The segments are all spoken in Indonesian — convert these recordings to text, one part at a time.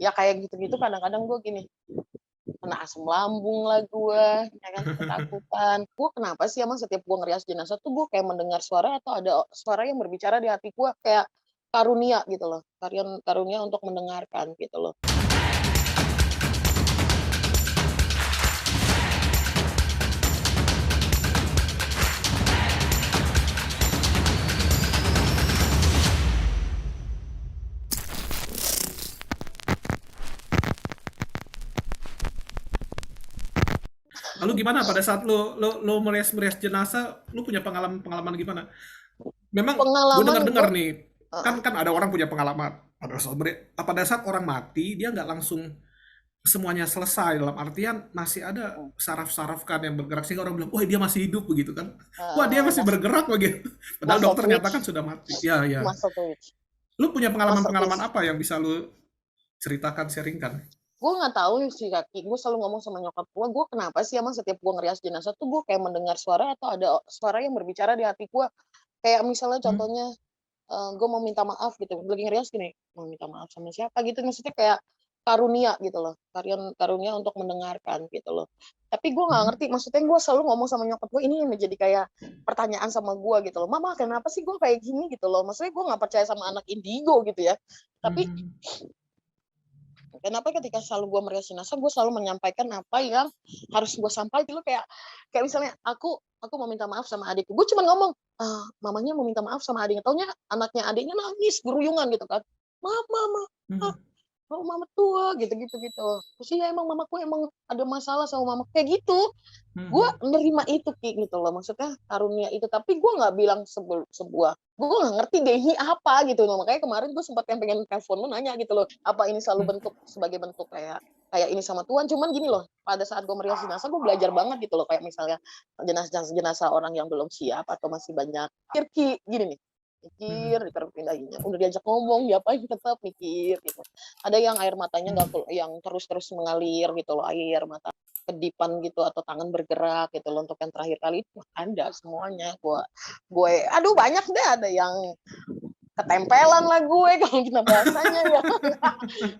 Ya kayak gitu-gitu kadang-kadang gue gini, kena asam lambung lah gue, ya kan, ketakutan. Gue kenapa sih emang setiap gue ngerias jenazah tuh gue kayak mendengar suara atau ada suara yang berbicara di hati gue kayak karunia gitu loh, karunia untuk mendengarkan gitu loh. Lalu gimana pada saat lo merias jenazah, lo punya pengalaman gimana? Memang gue Pengalaman gue, dengar-dengar nih, kan ada orang punya pengalaman pada saat orang mati dia nggak langsung semuanya selesai, dalam artian masih ada saraf-saraf kan yang bergerak sehingga orang bilang, wah dia masih hidup begitu kan, wah dia masih mas bergerak begitu, padahal muscle dokter twitch, nyatakan sudah mati. Ya, ya. muscle twitch, Lu punya muscle pengalaman-pengalaman twitch. apa yang bisa lu ceritakan, sharingkan? Gue nggak tahu sih kaki, gue selalu ngomong sama nyokap gue kenapa sih emang setiap gue ngerias jenazah tuh gue kayak mendengar suara atau ada suara yang berbicara di hati gue. Kayak misalnya Hmm. contohnya, gue mau minta maaf gitu, lagi ngerias gini, mau minta maaf sama siapa gitu, maksudnya kayak karunia gitu loh, karunia untuk mendengarkan gitu loh. Tapi gue nggak Hmm. ngerti, maksudnya gue selalu ngomong sama nyokap gue, ini yang menjadi kayak pertanyaan sama gue gitu loh, mama kenapa sih gue kayak gini gitu loh, maksudnya gue nggak percaya sama anak indigo gitu ya. Tapi Hmm. kenapa ketika selalu gue merias jenazah, gue selalu menyampaikan apa yang harus gue sampaikan gitu, kayak misalnya aku mau minta maaf sama adikku, gue cuma ngomong, mamanya mau minta maaf sama adiknya, taunya anaknya adiknya nangis geruyungan gitu kan, maaf mama, Hmm. oh mama tua gitu-gitu gitu. Terus ya emang mamaku emang ada masalah sama mama kayak gitu. Gue Hmm. menerima itu gitu loh, maksudnya karunia itu, tapi gue nggak bilang sebuah, gue nggak ngerti deh ini apa gitu loh. Makanya kemarin gue sempat yang pengen telepon lu nanya gitu loh, apa ini selalu Hmm. bentuk sebagai bentuk kayak kayak ini sama Tuhan. Cuman gini loh, pada saat gue merias jenazah gue belajar banget gitu loh, kayak misalnya jenazah orang yang belum siap atau masih banyak kirki gini nih, Hmm. mikir dipindahinnya, udah diajak ngomong diapain tetap mikir gitu. Ada yang air matanya nggak, Hmm. yang terus mengalir gitu loh, air mata kedipan gitu atau tangan bergerak gitu loh, untuk yang terakhir kali itu ada semuanya. Gue aduh banyak deh, ada yang ketempelan lah gue kalau kita bahasanya ya.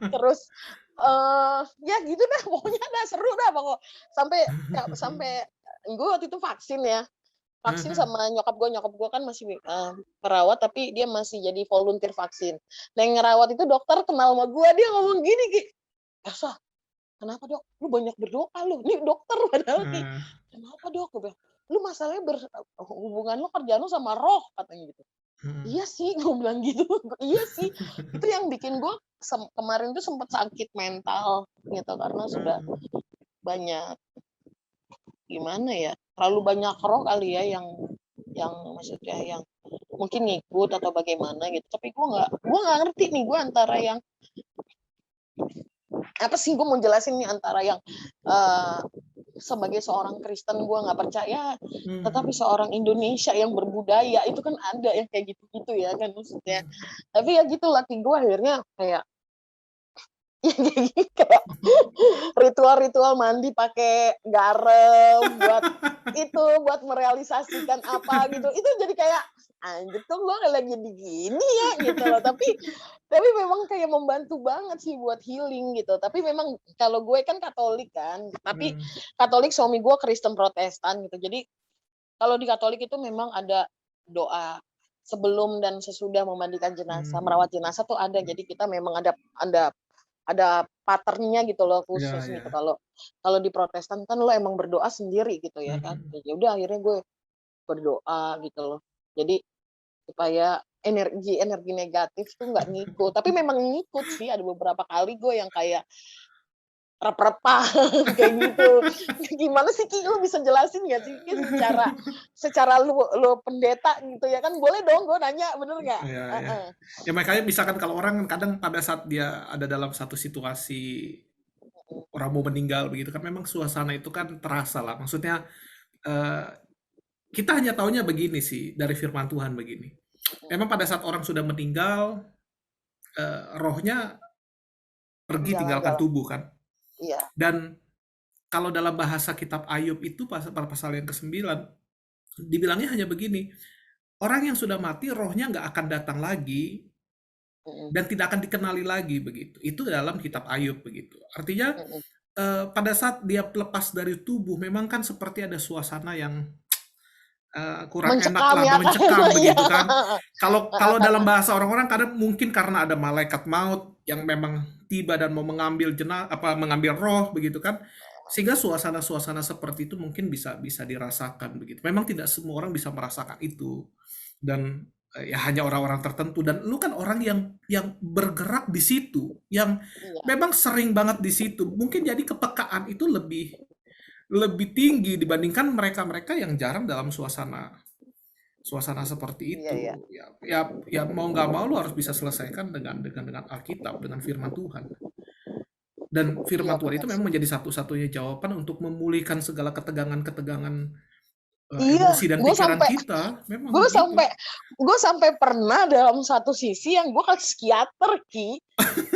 Terus ya gitu dah pokoknya, dah seru dah pokok sampai sampai gue waktu itu vaksin ya, vaksin Hmm. sama nyokap gue kan masih perawat tapi dia masih jadi volunteer vaksin. Nah yang ngerawat itu dokter kenal sama gue, dia ngomong gini, Ki, Elsa, kenapa dok? Lu banyak berdoa lu. Nih dokter padahal nih. Hmm. Kenapa dok? Gue bilang, lu masalahnya hubungan lu kerjaan lu sama roh katanya gitu. Hmm. Iya sih, gue bilang gitu. Iya sih. Itu yang bikin gue kemarin tuh sempat sakit mental gitu karena sudah Hmm. banyak gimana ya? Terlalu banyak roh kali ya yang maksudnya yang mungkin ngikut atau bagaimana gitu. Tapi gue nggak ngerti nih, gue antara yang apa sih, gue mau jelasin nih antara yang uh, sebagai seorang Kristen gue nggak percaya, tetapi Hmm. seorang Indonesia yang berbudaya itu kan ada yang kayak gitu-gitu ya kan maksudnya. Hmm. Tapi ya gitu, laki gue akhirnya kayak kayak ritual-ritual mandi pakai garam buat merealisasikan apa gitu, itu jadi kayak anjir kok gue lagi begini ya gitu loh. Tapi memang kayak membantu banget sih buat healing gitu. Tapi memang kalau gue kan Katolik kan, tapi Hmm. Katolik, suami gue Kristen Protestan gitu. Jadi kalau di Katolik itu memang ada doa sebelum dan sesudah memandikan jenazah, Hmm. merawat jenazah tuh ada. Jadi kita memang ada pattern-nya gitu loh Ya, khusus gitu. ya. Kalau kalau di Protestan kan lo emang berdoa sendiri gitu ya kan. Hmm. Ya udah akhirnya gue berdoa gitu loh. Jadi supaya energi negatif tuh nggak ngikut. Tapi memang ngikut sih, ada beberapa kali gue yang kayak rep-repan kayak gitu. Gimana sih Ki, lu bisa jelasin nggak sih Ki, secara secara lu pendeta gitu ya kan, boleh dong gue nanya, bener nggak? Ya, ya. Heeh. Ya makanya misalkan kalau orang kan kadang pada saat dia ada dalam satu situasi orang mau meninggal begitu kan, memang suasana itu kan terasa lah. Maksudnya eh, kita hanya taunya begini sih dari firman Tuhan begini. Memang pada saat orang sudah meninggal, rohnya pergi tinggalkan Jalan-jalan. tubuh kan. Iya. Dan kalau dalam bahasa kitab Ayub itu pasal yang ke-9 dibilangnya hanya begini, orang yang sudah mati rohnya nggak akan datang lagi mm, dan tidak akan dikenali lagi begitu. Itu dalam kitab Ayub begitu. Artinya mm. pada saat dia lepas dari tubuh, memang kan seperti ada suasana yang kurang enak Mencekam lah, ya kan? mencekam Iya. begitu kan. Kalau kalau dalam Karena bahasa orang-orang kadang mungkin karena ada malaikat maut yang memang tiba dan mau mengambil mengambil roh begitu kan. Sehingga suasana-suasana seperti itu mungkin bisa bisa dirasakan begitu. Memang tidak semua orang bisa merasakan itu. Dan ya hanya orang-orang tertentu, dan lu kan orang yang bergerak di situ, yang iya, memang sering banget di situ. Mungkin jadi kepekaan itu lebih lebih tinggi dibandingkan mereka-mereka yang jarang dalam suasana suasana seperti iya, iya. itu. Ya, ya, ya mau nggak mau lu harus bisa selesaikan dengan Alkitab, dengan Firman Tuhan. Dan Iya Firman Tuhan benar itu memang sih. menjadi satu-satunya jawaban untuk memulihkan segala ketegangan-ketegangan Iya, emosi dan gue pikiran sampai kita. Memang gue begitu. sampai gue sampai pernah dalam satu sisi yang gue kan psikiater Ki.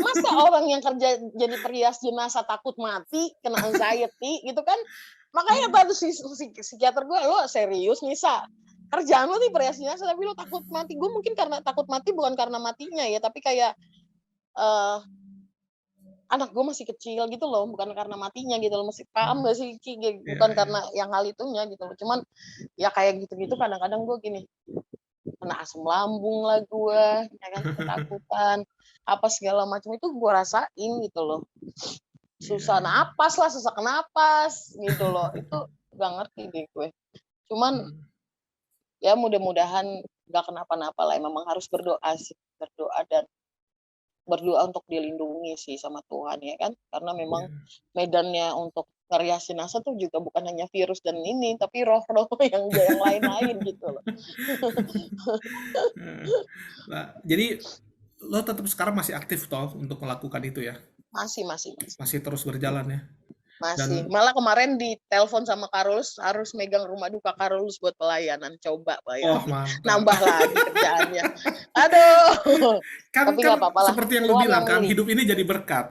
Masa orang yang kerja jadi perias jenazah takut mati, kena anxiety gitu kan? Makanya Hmm. baru psikiater gue, lo serius nih Sa? Kerjaan lo nih perias jenazah tapi lo takut mati. Gue mungkin karena takut mati bukan karena matinya ya, tapi kayak uh, anak gue masih kecil gitu loh, bukan karena matinya gitu loh, masih paham Hmm. gak sih Ki? Ya, Bukan ya. karena yang hal itunya gitu loh. Cuman ya kayak gitu-gitu kadang-kadang gue gini, kena asam lambung lah gue, ya kan, ketakutan apa segala macam itu gue rasain gitu loh, Iya, susah iya. napas lah, sesak napas gitu loh, itu gak ngerti deh gue. Cuman Hmm. ya mudah-mudahan gak kenapa-napa lah, memang harus berdoa sih, berdoa dan berdoa untuk dilindungi sih sama Tuhan ya kan, karena memang Ya. medannya untuk variasi NASA tuh juga bukan hanya virus dan ini, tapi roh-roh yang lain-lain gitu loh. Nah, jadi lo tetap sekarang masih aktif toh untuk melakukan itu ya? Masih Masih terus berjalan ya? masih, Dan malah kemarin ditelepon sama Karolus harus megang rumah duka Karolus buat pelayanan, coba oh bayangin, mantap. nambah lagi kerjaannya, aduh. Kan Tapi nggak kan apa-apa lah, seperti yang lu Tuhan bilang yang kan, milih. hidup ini jadi berkat.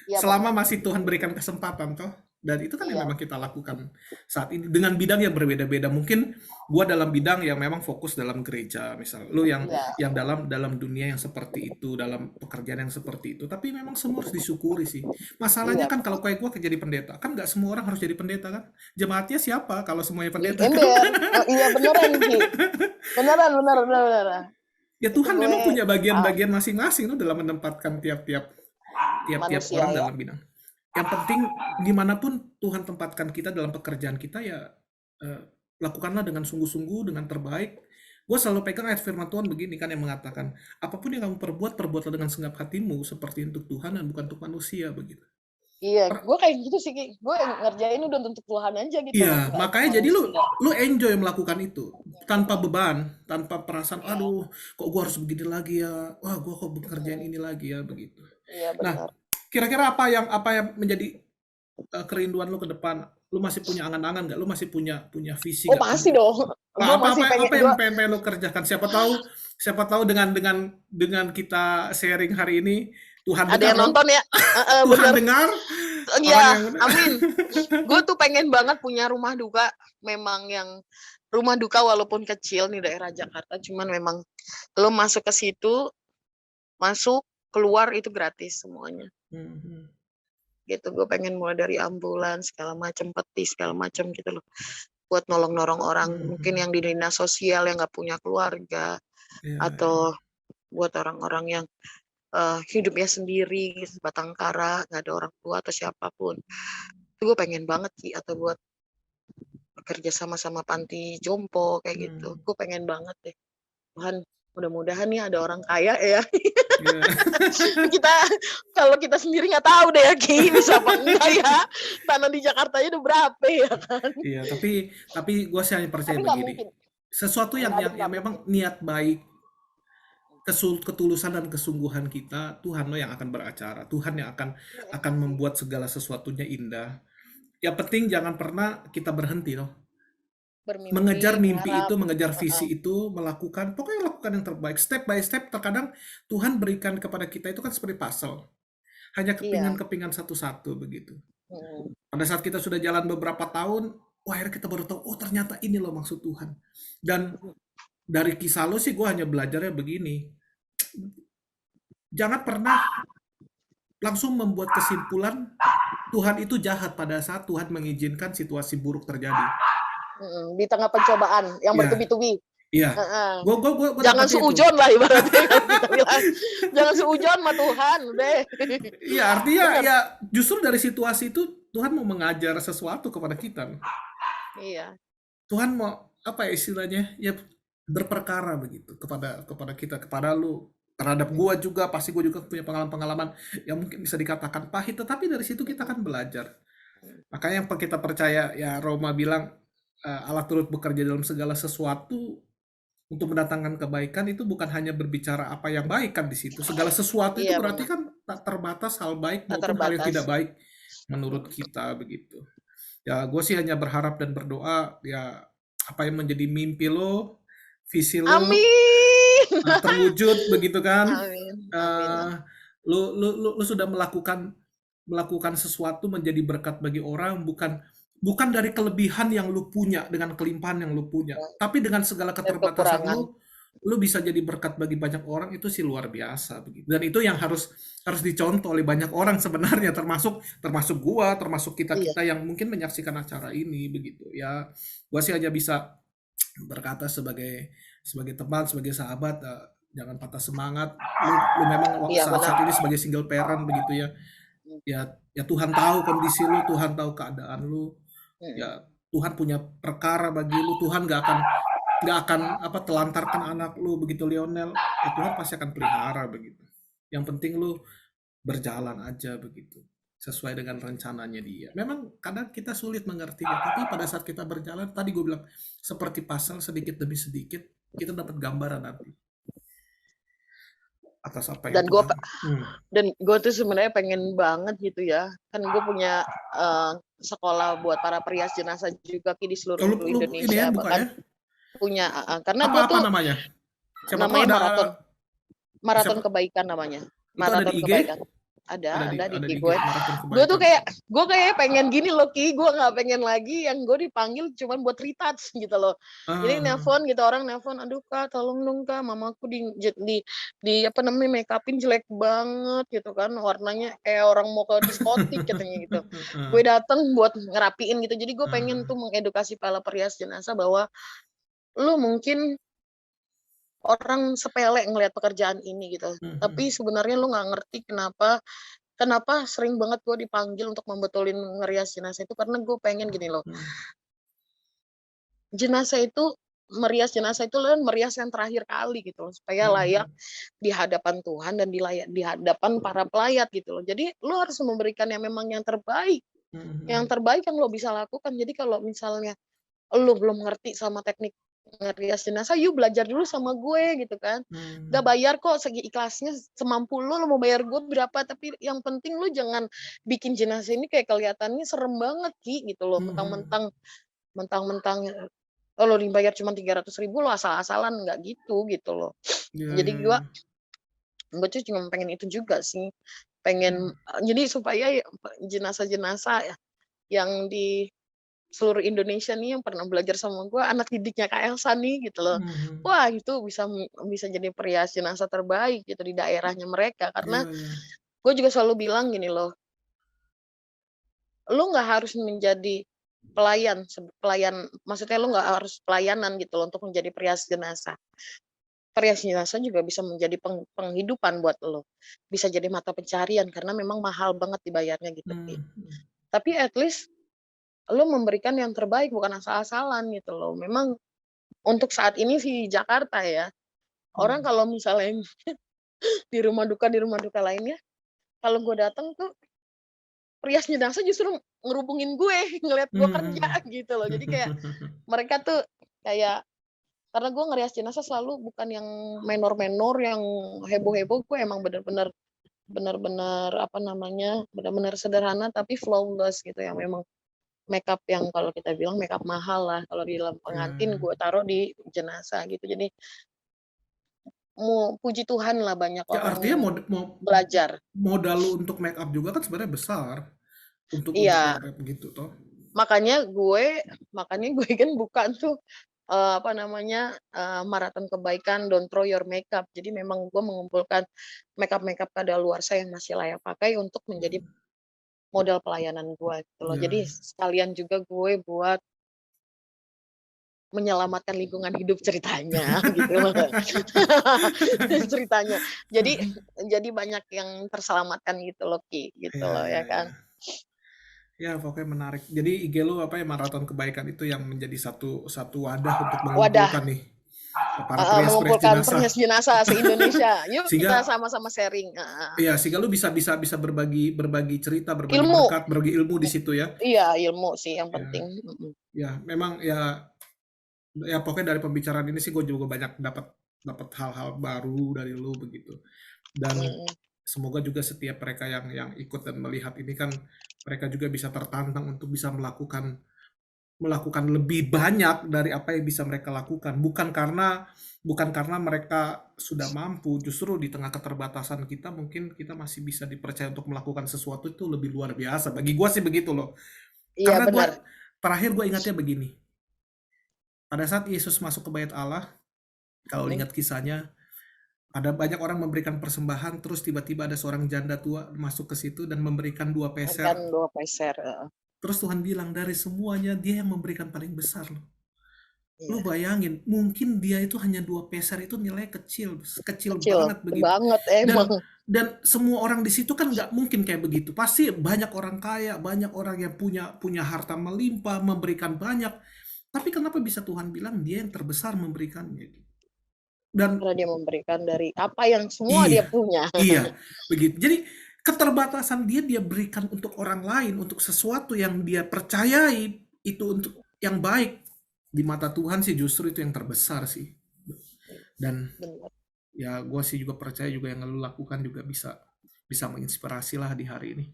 Iya Selama benar, masih Tuhan berikan kesempatan toh. Dan itu kan yang iya memang kita lakukan saat ini dengan bidang yang berbeda-beda. Mungkin gua dalam bidang yang memang fokus dalam gereja, misal lu iya yang dalam dalam dunia yang seperti itu, dalam pekerjaan yang seperti itu. Tapi memang semua harus disyukuri sih. Masalahnya iya kan kalau kayak gua jadi pendeta, kan nggak semua orang harus jadi pendeta kan. Jemaatnya siapa kalau semuanya pendeta kan? ember. Oh, iya beneran Ki, beneran Ya itu Tuhan gue memang punya ah, bagian-bagian masing-masing tuh dalam menempatkan tiap manusia orang ya. dalam bidang. Yang penting dimanapun Tuhan tempatkan kita dalam pekerjaan kita ya eh, lakukanlah dengan sungguh-sungguh, dengan terbaik. Gue selalu pegang ayat firman Tuhan begini kan yang mengatakan, apapun yang kamu perbuat, perbuatlah dengan segenap hatimu seperti untuk Tuhan dan bukan untuk manusia begitu. Iya, gue kayak gitu sih Ki, gue ngerjain udah untuk Tuhan aja gitu loh, Iya, nggak untuk makanya jadi lu manusia. lu enjoy melakukan itu tanpa beban, tanpa perasaan aduh kok gua harus begini lagi ya. Wah, gua kok ngerjain ini lagi ya begitu. Iya Nah, benar. kira-kira apa yang menjadi kerinduan lu ke depan? Lu masih punya angan-angan nggak? Lu masih punya punya visi Oh nggak pasti untuk dong, gue apa masih apa pengen apa yang gue. pengen lu kerjakan? Siapa tahu dengan kita sharing hari ini Tuhan Ada dengar yang loh. nonton ya. Tuhan Bener. dengar orang Iya, yang amin. Gue tuh pengen banget punya rumah duka, memang yang rumah duka walaupun kecil nih daerah Jakarta, cuman memang lo masuk ke situ, masuk keluar itu gratis semuanya Mhm. gitu. Gue pengen mulai dari ambulans segala macam, peti segala macam gitu loh, buat nolong-nolong orang mungkin Mhm. yang di dinas sosial yang nggak punya keluarga, Ya, ya. atau buat orang-orang yang hidupnya sendiri batang kara, nggak ada orang tua atau siapapun. Itu gue pengen banget sih, atau buat kerja sama panti jompo kayak gitu. Hmm. Gue pengen banget deh. Tuhan, mudah-mudahan nih ada orang kaya ya. Ya. Kita kalau kita sendiri nggak tahu deh ya Ki, bisa apa enggak ya. Tanah di Jakarta udah berapa ya kan. Iya, tapi gue sih hanya percaya Tapi nggak begini. mungkin. Sesuatu yang Nggak ada yang, yang nggak memang mungkin. niat baik, ketulusan dan kesungguhan kita, Tuhan lo yang akan beracara. Tuhan yang akan membuat segala sesuatunya indah. Yang penting jangan pernah kita berhenti loh. Bermimpi, Mengejar mimpi berharap. itu, mengejar visi itu, pokoknya lakukan yang terbaik. Step by step, terkadang Tuhan berikan kepada kita itu kan seperti puzzle. Hanya Iya. kepingan-kepingan satu-satu begitu. Hmm. Pada saat kita sudah jalan beberapa tahun, wah akhirnya kita baru tahu, oh ternyata ini loh maksud Tuhan. Dan dari kisah lo sih gue hanya belajarnya begini. jangan pernah langsung membuat kesimpulan Tuhan itu jahat pada saat Tuhan mengizinkan situasi buruk terjadi. Di tengah pencobaan yang Ya, bertubi-tubi. iya. Gua Jangan dapetnya itu. seujon lah ibaratnya kalau kita bilang. Jangan seujon sama Tuhan, deh. Iya, artinya Bener. ya justru dari situasi itu Tuhan mau mengajar sesuatu kepada kita. Iya. Tuhan mau apa ya istilahnya? Ya berperkara begitu kepada kita, kepada lu, terhadap gua juga. Pasti gua juga punya pengalaman-pengalaman yang mungkin bisa dikatakan pahit, tetapi dari situ kita akan belajar. Makanya yang kita percaya ya Roma bilang Allah turut bekerja dalam segala sesuatu untuk mendatangkan kebaikan, itu bukan hanya berbicara apa yang baik kan di situ. Segala sesuatu itu Iya berarti benar. kan tak terbatas hal baik Tak maupun hal yang tidak terbatas. baik menurut kita begitu. Ya gue sih hanya berharap dan berdoa ya apa yang menjadi mimpi lo, visi lo Amin. terwujud begitu kan. Amin. Amin. Eh, lu sudah melakukan sesuatu menjadi berkat bagi orang, bukan dari kelebihan yang lu punya dengan kelimpahan yang lu punya, tapi dengan segala Dan keterbatasan kekurangan. lu bisa jadi berkat bagi banyak orang. Itu sih luar biasa begitu. Dan itu yang harus dicontoh oleh banyak orang sebenarnya, termasuk gua, termasuk Iya. kita-kita yang mungkin menyaksikan acara ini begitu. Ya, gua sih hanya bisa berkata sebagai teman, sebagai sahabat, jangan patah semangat. Lu memang Iya benar. saat ini sebagai single parent begitu ya. Ya Tuhan tahu kondisi lu, Tuhan tahu keadaan lu. Ya Tuhan punya perkara bagi lu. Tuhan nggak akan apa telantarkan anak lu begitu Lionel. Ya Tuhan pasti akan pelihara begitu. Yang penting lu berjalan aja begitu sesuai dengan rencananya dia. Memang kadang kita sulit mengertinya, tapi pada saat kita berjalan, tadi gue bilang seperti pasal sedikit demi sedikit kita dapat gambaran nanti atas apa yang Dan Tuhan. gue tuh sebenarnya pengen banget gitu ya. Kan gue punya sekolah buat para perias jenazah juga di seluruh Lu ini ya Indonesia. buka Bahkan ya. punya karena gue Apa tuh namanya? Siapa tahu namanya ada maraton siapa kebaikan namanya. itu ada di Maraton IG? kebaikan. Ada di Ada di IG IG gue. Maraton Gue tuh Kebaikan. gue kayak pengen gini loh Ki, gue nggak pengen lagi yang gue dipanggil cuman buat retouch gitu loh. Jadi nelpon gitu, orang nelpon, aduh Kak tolong dong Kak, mamaku di apa namanya make upin jelek banget gitu kan, warnanya kayak orang mau ke diskotik katanya gitu. Gue dateng buat ngerapiin gitu. Jadi gue pengen tuh mengedukasi para perias jenazah bahwa lu mungkin orang sepele ngelihat pekerjaan ini gitu. Tapi sebenarnya lu nggak ngerti kenapa sering banget gue dipanggil untuk membetulin ngerias jenazah itu, karena gue pengen gini loh. Merias jenazah itu kan merias yang terakhir kali gitu loh, supaya layak di hadapan Tuhan dan di hadapan para pelayat gitu loh. Jadi lu harus memberikan yang memang yang terbaik. Yang terbaik yang lo bisa lakukan. Jadi kalau misalnya lu belum ngerti sama teknik ngerias jenazah, yuk belajar dulu sama gue gitu kan. Gak bayar kok, segi ikhlasnya semampu lu mau bayar gue berapa, tapi yang penting lu jangan bikin jenazah ini kayak kelihatannya serem banget Ki gitu loh. Mentang-mentang kalau dibayar cuma 300.000 lo asal-asalan, nggak gitu loh. Jadi gue tuh cuma pengen itu juga sih, pengen jadi supaya jenazah-jenazah yang di seluruh Indonesia nih yang pernah belajar sama gue, anak didiknya Kak Elsa nih gitu loh. Wah itu bisa jadi perias jenazah terbaik gitu di daerahnya mereka. Karena gue juga selalu bilang gini loh, lu nggak harus menjadi pelayan, maksudnya lu nggak harus pelayanan gitu loh untuk menjadi perias jenazah. Perias jenazah juga bisa menjadi penghidupan buat lo, bisa jadi mata pencarian karena memang mahal banget dibayarnya gitu. Tapi at least lo memberikan yang terbaik, bukan asal-asalan gitu loh. Memang untuk saat ini sih Jakarta ya, orang kalau misalnya di rumah duka lainnya, kalau gue datang tuh perias jenazah justru ngerubungin gue, ngeliat gue kerja gitu loh. Jadi kayak mereka tuh kayak, karena gue ngerias jenazah selalu bukan yang menor-menor, yang heboh-heboh. Gue emang bener-bener apa namanya, bener-bener sederhana tapi flawless gitu, yang memang makeup yang kalau kita bilang makeup mahal lah kalau di dalam pengantin gue taruh di jenazah gitu. Jadi puji Tuhan lah banyak Ya orang artinya belajar. modal lu untuk make up juga kan sebenarnya besar untuk Iya, make up gitu toh. makanya gue kan buka tuh apa namanya, maraton kebaikan, don't throw your makeup. Jadi memang gue mengumpulkan makeup-makeup kadaluarsa yang masih layak pakai untuk menjadi modal pelayanan gue gitu loh. Ya, Jadi sekalian juga gue buat menyelamatkan lingkungan hidup ceritanya gitu loh. Ceritanya. Jadi banyak yang terselamatkan gitu loh Ki, gitu ya, loh ya, ya kan. ya. Ya, pokoknya menarik. Jadi IG lu apa ya, maraton kebaikan itu yang menjadi satu wadah untuk Wadah mengumpulkan nih para perias-perias mengumpulkan jenazah. perhias jenazah se-Indonesia. Yuk kita Sehingga sama-sama sharing. ya, sehingga lu bisa berbagi cerita, berbagi Ilmu. berkat, berbagi ilmu di situ ya. Iya, ilmu sih yang Ya, penting. ya memang ya pokoknya dari pembicaraan ini sih gue juga banyak dapat hal-hal baru dari lu begitu. Dan semoga juga setiap mereka yang ikut dan melihat ini kan mereka juga bisa tertantang untuk bisa melakukan lebih banyak dari apa yang bisa mereka lakukan. Bukan karena mereka sudah mampu, justru di tengah keterbatasan kita mungkin kita masih bisa dipercaya untuk melakukan sesuatu itu lebih luar biasa. Bagi gue sih begitu loh. Iya Karena benar. terakhir gue ingatnya begini. Pada saat Yesus masuk ke bait Allah, kalau ingat kisahnya, ada banyak orang memberikan persembahan, terus tiba-tiba ada seorang janda tua masuk ke situ dan memberikan 2 peser. Kan 2 peser. Terus Tuhan bilang, dari semuanya dia yang memberikan paling besar loh. Lu Iya. bayangin, mungkin dia itu hanya 2 peser itu nilai kecil Kecil banget begitu. banget emang. Dan semua orang di situ kan nggak mungkin kayak begitu. Pasti banyak orang kaya, banyak orang yang punya harta melimpah, memberikan banyak. Tapi kenapa bisa Tuhan bilang dia yang terbesar memberikannya? Dan Karena dia memberikan dari apa yang semua dia punya. iya, begitu. Jadi keterbatasan dia berikan untuk orang lain, untuk sesuatu yang dia percayai itu untuk yang baik. Di mata Tuhan sih justru itu yang terbesar sih. Dan Benar. ya gue sih juga percaya juga yang lu lakukan juga bisa menginspirasi lah di hari ini.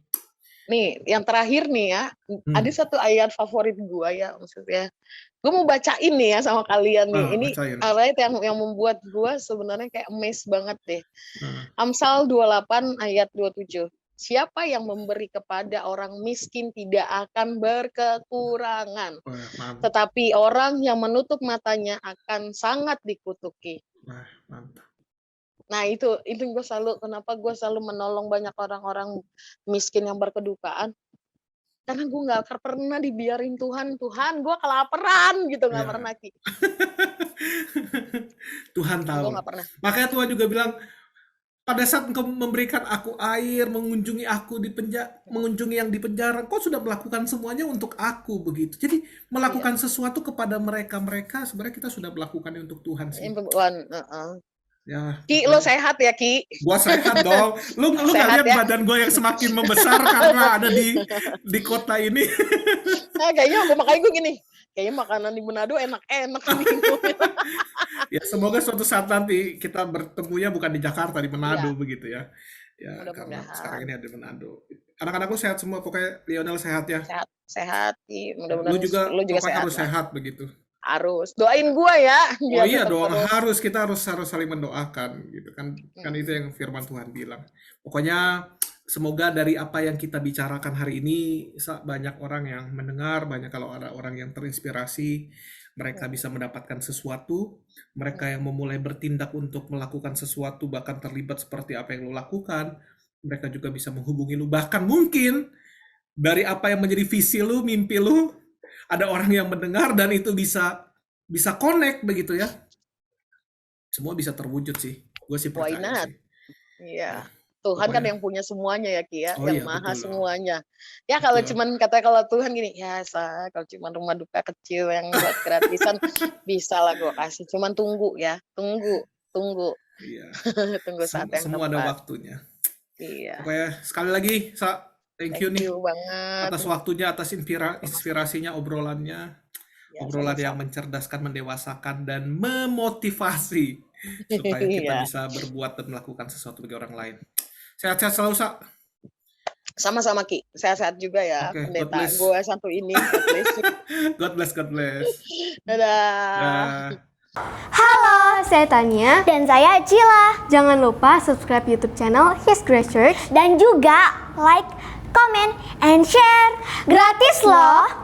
Nih, yang terakhir nih ya, ada satu ayat favorit gue ya, maksudnya. Gue mau bacain nih ya sama kalian nih. Ini Bacain. ayat yang membuat gue sebenarnya kayak amazed banget deh. Amsal 28 ayat 27. Siapa yang memberi kepada orang miskin tidak akan berkekurangan. Tetapi orang yang menutup matanya akan sangat dikutuki. Mantap. Nah itu gue selalu, kenapa gue selalu menolong banyak orang-orang miskin yang berkedukaan, karena gue nggak pernah dibiarin Tuhan gue kelaparan gitu, nggak pernah Ki. Tuhan tahu. Gue nggak pernah. Makanya Tuhan juga bilang, pada saat engkau memberikan aku air, mengunjungi yang di penjara, kau sudah melakukan semuanya untuk aku begitu. Jadi melakukan sesuatu kepada mereka sebenarnya kita sudah melakukannya untuk Tuhan sih. Ya. Ki, lo sehat ya Ki? Gua sehat dong. Lu nggak lihat ya? Badan gue yang semakin membesar karena ada di kota ini. Kayaknya makanya gue gini. Kayaknya makanan di Manado enak-enak gitu. Ya semoga suatu saat nanti kita bertemunya bukan di Jakarta, di Manado begitu ya. Ya karena sekarang ini ada di Manado. Anak-anakku sehat semua, pokoknya Lionel sehat ya. Sehat Ki. Mudah-mudahan lu juga sehat. Harus sehat begitu. Harus doain gue ya. Oh iya dong, kita harus saling mendoakan gitu kan. Kan itu yang firman Tuhan bilang. Pokoknya semoga dari apa yang kita bicarakan hari ini banyak orang yang mendengar, banyak kalau ada orang yang terinspirasi, mereka bisa mendapatkan sesuatu, mereka yang memulai bertindak untuk melakukan sesuatu bahkan terlibat seperti apa yang lo lakukan, mereka juga bisa menghubungi lu, bahkan mungkin dari apa yang menjadi visi lu, mimpi lu, ada orang yang mendengar dan itu bisa connect begitu ya. Semua bisa terwujud sih. Gue sih percaya sih. Iya. Tuhan kan yang punya semuanya ya Ki ya, yang maha semuanya. Ya kalau cuman kalau Tuhan gini, ya kalau cuman rumah duka kecil yang buat gratisan bisa lah gue kasih. Cuman tunggu ya, tunggu. Iya. Tunggu saat yang semua tepat. ada waktunya. Iya. Pokoknya sekali lagi Thank you nih banget atas waktunya, atas inspirasinya, obrolannya. Ya, obrolan yang mencerdaskan, mendewasakan, dan memotivasi supaya kita bisa berbuat dan melakukan sesuatu bagi orang lain. Sehat-sehat selalu, Sa. Sama-sama Ki, sehat-sehat juga ya, pendeta gue satu ini. God bless. Dadah. Halo, saya Tania dan saya Cila. Jangan lupa subscribe YouTube channel His Grace Church dan juga like, comment, and share. Gratis loh.